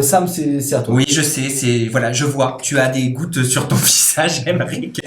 Sam, c'est à toi. Oui, je sais, voilà, je vois. Tu as des gouttes sur ton visage, Emric.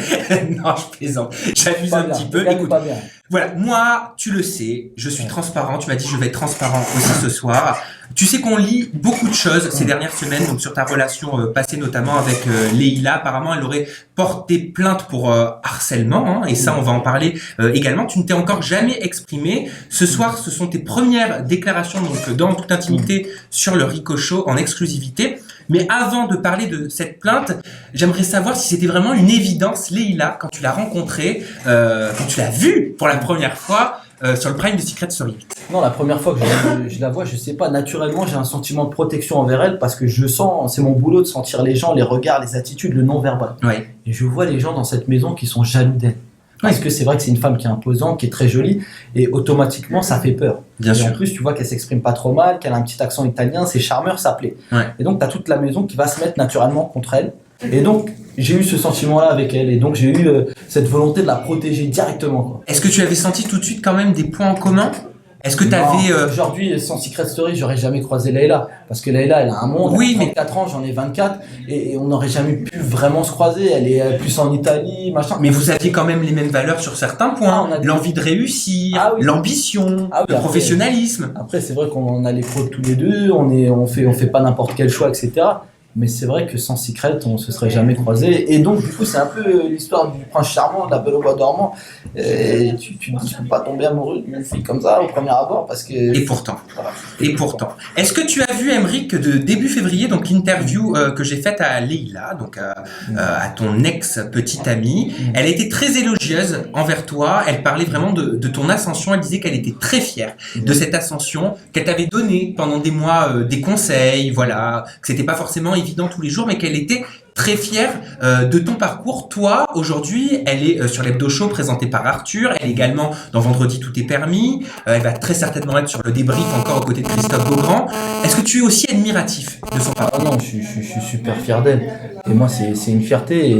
Non, je plaisante. J'abuse Pas un bien, petit peu. regarde Écoute, pas bien. voilà, moi, tu le sais, je suis Ouais. transparent. Tu m'as dit je vais être transparent aussi ce soir. Tu sais qu'on lit beaucoup de choses ces dernières semaines, donc sur ta relation passée notamment avec Leïla. Apparemment, elle aurait porté plainte pour harcèlement, hein, et ça, on va en parler également. Tu ne t'es encore jamais exprimé. Ce soir, ce sont tes premières déclarations, donc dans toute intimité, sur le Rico Show en exclusivité. Mais avant de parler de cette plainte, j'aimerais savoir si c'était vraiment une évidence, Leïla, quand tu l'as rencontrée, quand tu l'as vue pour la première fois sur le Prime de Secret Story. Non, la première fois que je la vois, je sais pas, naturellement, j'ai un sentiment de protection envers elle parce que je sens, c'est mon boulot de sentir les gens, les regards, les attitudes, le non-verbal. Ouais. Et je vois les gens dans cette maison qui sont jaloux d'elle. Parce que c'est vrai que c'est une femme qui est imposante, qui est très jolie, et automatiquement, ça fait peur. Bien et sûr. en plus, tu vois qu'elle s'exprime pas trop mal, qu'elle a un petit accent italien, c'est charmeur, ça plaît. Ouais. Et donc, tu as toute la maison qui va se mettre naturellement contre elle. Et donc, j'ai eu ce sentiment-là avec elle, et donc j'ai eu cette volonté de la protéger directement, quoi. Est-ce que tu avais senti tout de suite quand même des points en commun? Est-ce que tu Non, avais... aujourd'hui, sans Secret Story, j'aurais jamais croisé Leïla. Parce que Leïla, elle a un monde, Oui, elle a 34 ans, j'en ai 24, et on n'aurait jamais pu vraiment se croiser. Elle est plus en Italie, machin. Mais vous aviez quand même les mêmes valeurs sur certains points. Ah, on a- L'envie de réussir, Ah oui. l'ambition, Ah oui, le après- professionnalisme. Après, c'est vrai qu'on a les pros tous les deux, on fait pas n'importe quel choix, etc. Mais c'est vrai que sans Secret, on se serait jamais croisé. Et donc, du coup, c'est un peu l'histoire du prince charmant, de la belle au bois dormant. Et tu te dis, tu peux pas tomber amoureux d'une fille comme ça au premier abord parce que. Et pourtant. Voilà. Et pourtant. Est-ce que tu as vu, Emric, de début février, donc l'interview que j'ai faite à Leïla, donc à ton ex-petite amie, elle était très élogieuse envers toi. Elle parlait vraiment de ton ascension. Elle disait qu'elle était très fière de cette ascension, qu'elle t'avait donné pendant des mois des conseils, voilà, que c'était pas forcément évident tous les jours, mais qu'elle était très fière de ton parcours. Toi, aujourd'hui, elle est sur l'Hebdo Show présenté par Arthur. Elle est également dans Vendredi Tout est permis. Elle va très certainement être sur le débrief encore aux côtés de Christophe Beaugrand. Est-ce que tu es aussi admiratif de son parcours? Ah non, je suis super fier d'elle. Et moi, c'est une fierté.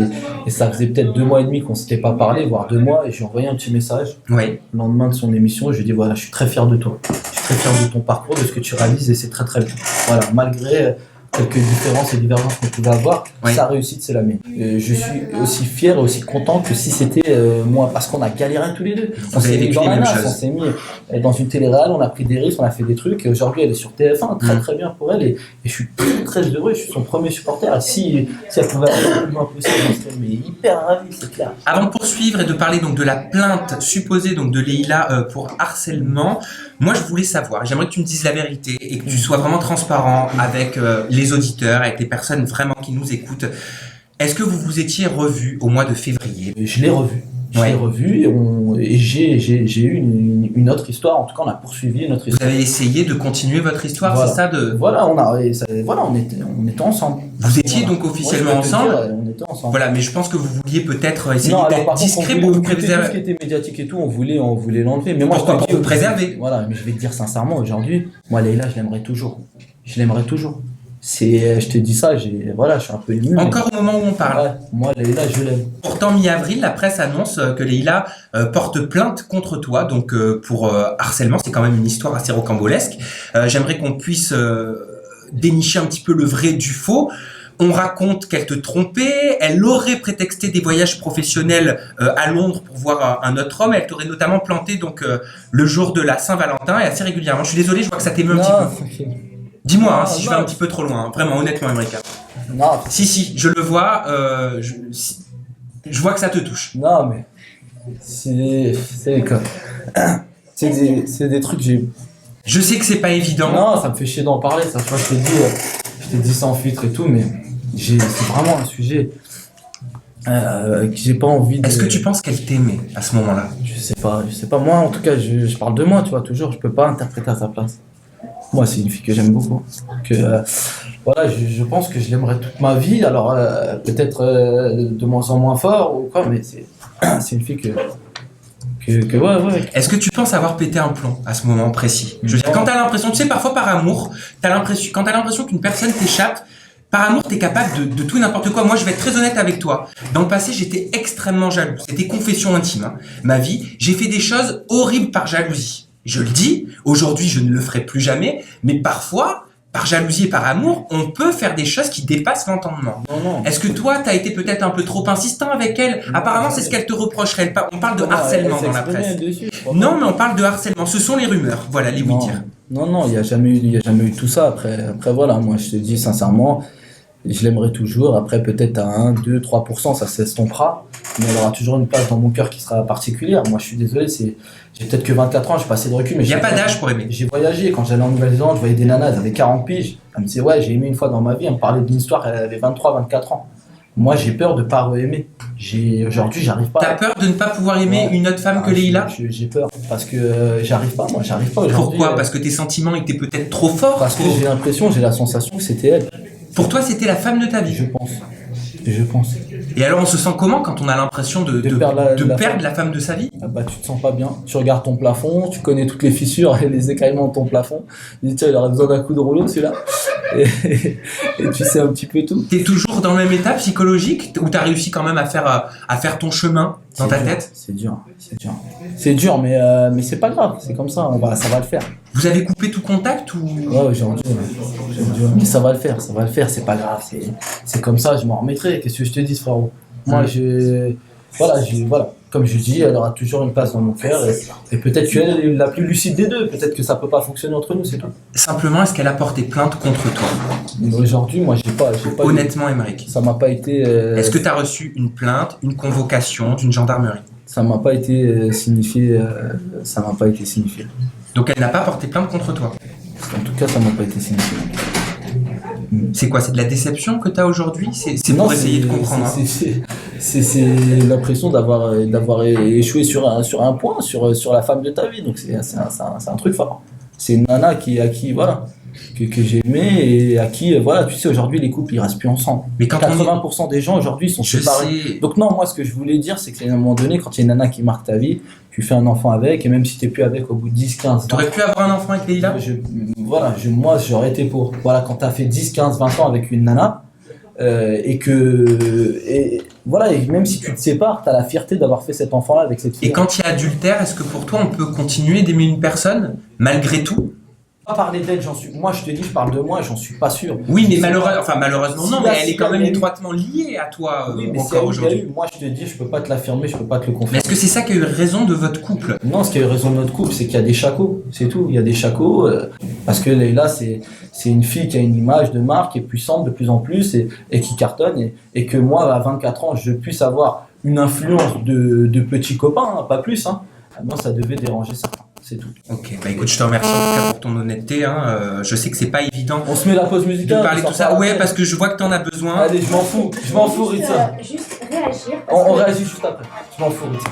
Et ça faisait peut-être 2 mois et demi qu'on s'était pas parlé, voire 2 mois. Et j'ai envoyé un petit message Oui. le lendemain de son émission. Je lui ai dit voilà, je suis très fier de toi. Je suis très fier de ton parcours, de ce que tu réalises. Et c'est très très bien. Voilà, malgré quelques différences et divergences qu'on pouvait avoir, Oui. sa réussite, c'est la mienne. Je suis aussi fier et aussi content que si c'était moi, parce qu'on a galéré tous les deux. On Vous avez s'est mis vécu dans les la mêmes nasse, choses. on s'est mis dans une télé-réalité, on a pris des risques, on a fait des trucs, et aujourd'hui elle est sur TF1, très très bien pour elle, et je suis très très heureux, je suis son premier supporter, et si elle pouvait aller le plus loin possible, je serais mais hyper ravi, c'est clair. Avant de poursuivre et de parler donc de la plainte supposée donc de Leïla pour harcèlement, moi je voulais savoir, j'aimerais que tu me dises la vérité et que tu sois vraiment transparent avec les auditeurs, avec les personnes vraiment qui nous écoutent. Est-ce que vous vous étiez revus au mois de février? Et je l'ai revu. Je l'ai revu et j'ai eu une autre histoire, en tout cas on a poursuivi notre Vous histoire. avez essayé de continuer votre histoire, Voilà. c'est ça de... Voilà, on était ensemble. Vous étiez Voilà. donc officiellement Moi, je peux te ensemble. dire, on était ensemble. Voilà, mais je pense que vous vouliez peut-être essayer Non, alors d'être par contre, discret on pour voulait vous occulter tout ce préserver. qui était médiatique et tout, on voulait l'enlever. Mais moi, Pourquoi? je te Pour dis, vous préserver. Voilà, mais je vais te dire sincèrement, aujourd'hui, moi, Leïla, je l'aimerais toujours. Je l'aimerais toujours. Je te dis ça, je suis un peu ému. Encore au moment où on parle. Ouais, moi, Leïla, je l'aime. Pourtant, mi-avril, la presse annonce que Leïla porte plainte contre toi, donc pour harcèlement. C'est quand même une histoire assez rocambolesque. J'aimerais qu'on puisse dénicher un petit peu le vrai du faux. On raconte qu'elle te trompait, elle aurait prétexté des voyages professionnels à Londres pour voir un autre homme. Elle t'aurait notamment planté donc le jour de la Saint-Valentin et assez régulièrement. Je suis désolé, je vois que ça t'émeut un petit peu. Dis-moi Non, si je non. vais un petit peu trop loin, vraiment, honnêtement, Emric. Non, Si, je le vois, je vois que ça te touche. non, mais c'est comme... c'est des trucs que j'ai... Je sais que c'est pas évident. Non, ça me fait chier d'en parler, ça. Tu vois, je t'ai dit sans filtre et tout, mais c'est vraiment un sujet que j'ai pas envie de... Est-ce que tu penses qu'elle t'aimait à ce moment-là? Je sais pas. Moi, en tout cas, je parle de moi, tu vois, toujours. Je peux pas interpréter à sa place. Moi, c'est une fille que j'aime beaucoup. Voilà, je pense que je l'aimerais toute ma vie. Alors, peut-être de moins en moins fort ou quoi, mais c'est une fille que ouais. Est-ce que tu penses avoir pété un plomb à ce moment précis? Je veux dire, quand t'as l'impression, tu sais, parfois par amour, quand t'as l'impression qu'une personne t'échappe, par amour, t'es capable de tout et n'importe quoi. Moi, je vais être très honnête avec toi. Dans le passé, j'étais extrêmement jaloux. C'était confession intime, hein. Ma vie, j'ai fait des choses horribles par jalousie. Je le dis, aujourd'hui, je ne le ferai plus jamais, mais parfois, par jalousie et par amour, on peut faire des choses qui dépassent l'entendement. Non, non. Est-ce que toi, t'as été peut-être un peu trop insistant avec elle? Apparemment, c'est ce qu'elle te reprocherait. On parle de harcèlement dans la presse. Non, mais on parle de harcèlement. Ce sont les rumeurs. Voilà, les oui-dire. Non, il y a jamais eu tout ça. Après, voilà, moi, je te dis sincèrement, je l'aimerais toujours. Après, peut-être à 1, 2, 3%, ça s'estompera. Mais elle aura toujours une place dans mon cœur qui sera particulière. Moi, je suis désolé, j'ai peut-être que 24 ans, j'ai pas assez de recul. Mais il n'y a pas d'âge pour aimer. J'ai voyagé. Quand j'allais en Nouvelle-Zélande, je voyais des nanas, elles avaient 40 piges. Elle me disait, ouais, j'ai aimé une fois dans ma vie. Elle me parlait d'une histoire, elle avait 23, 24 ans. Moi, j'ai peur de pas aimer. Aujourd'hui, j'arrive pas. T'as peur de ne pas pouvoir aimer une autre femme que Leïla? J'ai peur. Parce que j'arrive pas, moi, j'arrive pas aujourd'hui. Pourquoi? Parce que tes sentiments étaient peut-être trop forts? Parce que j'ai la sensation que c'était elle. Pour toi, c'était la femme de ta vie? Je pense. Et alors, on se sent comment quand on a l'impression de perdre la femme de sa vie? Ah bah, tu te sens pas bien. Tu regardes ton plafond, tu connais toutes les fissures et les écaillements de ton plafond. Tu dis, tiens, il aurait besoin d'un coup de rouleau, celui-là. Et tu sais un petit peu tout. T'es toujours dans le même état psychologique où t'as réussi quand même à faire ton chemin dans ta tête? C'est dur, mais c'est pas grave. C'est comme ça, ça va le faire. Vous avez coupé tout contact ou? Ouais, aujourd'hui, mais ça va le faire, c'est pas grave. C'est comme ça, je m'en remettrai. Qu'est-ce que je te dis, frérot? Moi, voilà. Comme je dis, elle aura toujours une place dans mon cœur et peut-être qu'elle est la plus lucide des deux. Peut-être que ça peut pas fonctionner entre nous, c'est tout. Simplement, est-ce qu'elle a porté plainte contre toi? Aujourd'hui, moi, j'ai pas. Honnêtement, Aymeric. Ça m'a pas été. Est-ce que tu as reçu une plainte, une convocation d'une gendarmerie? Ça m'a pas été signifié. Donc, elle n'a pas porté plainte contre toi? En tout cas, ça m'a pas été signifié. C'est quoi? C'est de la déception que tu as aujourd'hui? C'est pour essayer de comprendre. C'est l'impression d'avoir échoué sur un point, sur la femme de ta vie. Donc c'est un truc fort. C'est une nana que j'ai aimé et à qui, tu sais, aujourd'hui les couples ils restent plus ensemble. Mais quand 80% des gens aujourd'hui sont séparés. Donc non, moi ce que je voulais dire, c'est qu'à un moment donné, quand il y a une nana qui marque ta vie, tu fais un enfant avec, et même si t'es plus avec au bout de 10, 15 ans. T'aurais pu avoir un enfant avec Leïla? Moi j'aurais été pour. Voilà, quand t'as fait 10, 15, 20 ans avec une nana, et même si tu te sépares, t'as la fierté d'avoir fait cet enfant-là avec cette fille. Et quand il y a adultère, est-ce que pour toi on peut continuer d'aimer une personne malgré tout? Pas parler d'elle, moi je te dis, je parle de moi, j'en suis pas sûr. Oui, mais malheureusement non, mais elle est quand même étroitement liée à toi encore aujourd'hui. Moi je te dis, je peux pas te l'affirmer, je peux pas te le confirmer. Mais est-ce que c'est ça qui a eu raison de votre couple? Non, ce qui a eu raison de notre couple, c'est qu'il y a des shakos, c'est tout. Il y a des shakos, parce que Leïla, c'est une fille qui a une image de marque, qui est puissante de plus en plus et qui cartonne, et que moi, à 24 ans, je puisse avoir une influence de petits copains, pas plus. Moi, ça devait déranger certains. C'est tout. Ok, écoute, je te remercie en tout cas pour ton honnêteté. Je sais que c'est pas évident. On se met la pause musicale. De parler tout ça. Ouais, parce que je vois que t'en as besoin. Allez, je m'en fous, Ritza. Juste réagir. On réagit juste après. Je m'en fous, Ritza.